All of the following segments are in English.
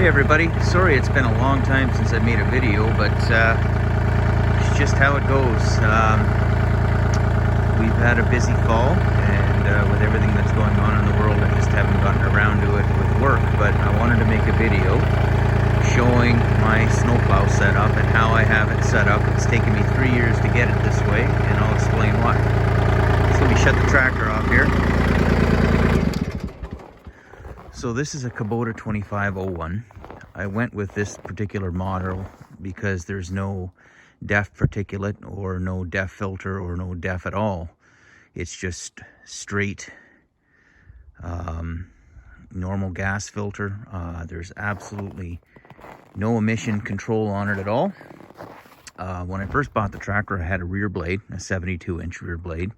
Hey everybody, sorry it's been a long time since I made a video, but it's just how it goes. We've had a busy fall, and with everything that's going on in the world, I just haven't gotten around to it with work. But I wanted to make a video showing my snowplow setup and how I have it set up. It's taken me 3 years to get it this way, and I'll explain why. So let me shut the tractor off here. So this is a Kubota 2501. I went with this particular model because there's no DEF particulate or no DEF filter or no DEF at all. It's just straight normal gas filter. There's absolutely no emission control on it at all. When I first bought the tractor, I had a rear blade, a 72-inch rear blade,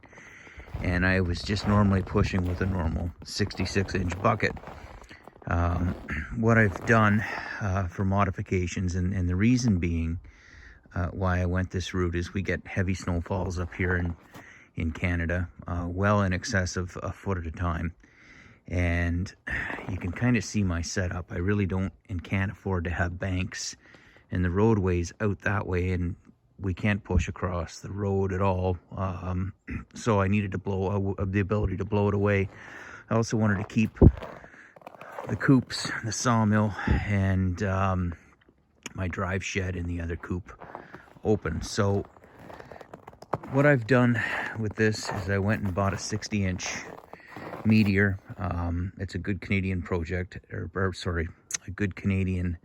and I was just normally pushing with a normal 66-inch bucket. What I've done for modifications, and the reason being why I went this route, is we get heavy snowfalls up here in Canada, well in excess of a foot at a time. And you can kind of see my setup. I really don't and can't afford to have banks, and the roadway's out that way, and we can't push across the road at all. So I needed to the ability to blow it away. I also wanted to keep the coops, the sawmill, and my drive shed and the other coop open. So what I've done with this is I went and bought a 60-inch Meteor. It's a good Canadian project, or sorry, a good Canadian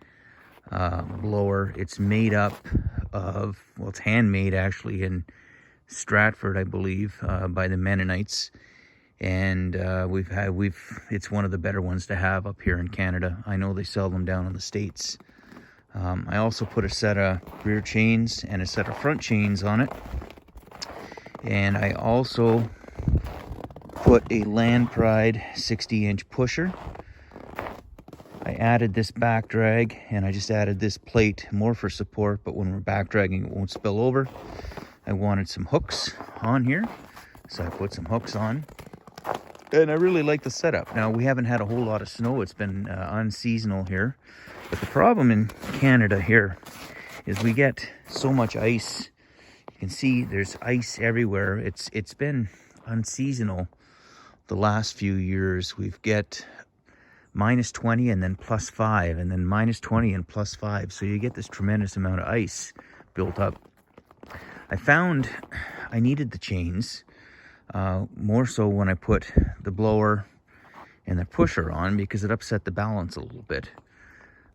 blower. It's made up of, well, it's handmade actually in Stratford, I believe, by the Mennonites. And it's one of the better ones to have up here in Canada. I know they sell them down in the States. I also put a set of rear chains and a set of front chains on it. And I also put a Land Pride 60-inch pusher. I added this back drag, and I just added this plate more for support, but when we're back dragging, it won't spill over. I wanted some hooks on here, so I put some hooks on. And I really like the setup. Now, we haven't had a whole lot of snow. It's been unseasonal here. But the problem in Canada here is we get so much ice. You can see there's ice everywhere. It's been unseasonal the last few years. We've get -20 and then +5 and then -20 and +5. So you get this tremendous amount of ice built up. I found I needed the chains. More so when I put the blower and the pusher on, because it upset the balance a little bit.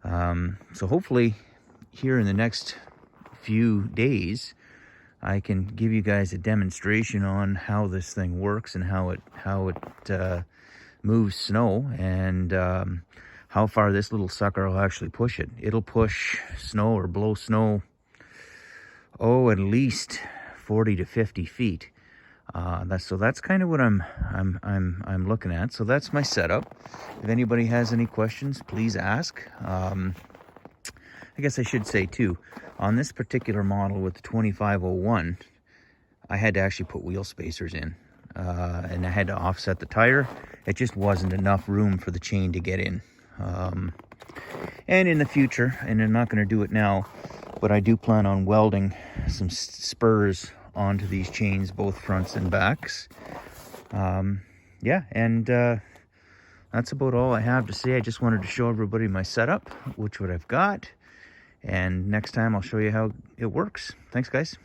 So hopefully here in the next few days, I can give you guys a demonstration on how this thing works and how it moves snow, and how far this little sucker will actually push it. It'll push snow or blow snow, at least 40 to 50 feet. That's kind of what I'm looking at. So that's my setup. If anybody has any questions, please ask. I guess I should say too, on this particular model with the 2501, I had to actually put wheel spacers in, and I had to offset the tire. It just wasn't enough room for the chain to get in. And in the future, and I'm not going to do it now, but I do plan on welding some spurs onto these chains, both fronts and backs. Yeah, and that's about all I have to say. I just wanted to show everybody my setup, what I've got, and next time I'll show you how it works. Thanks, guys.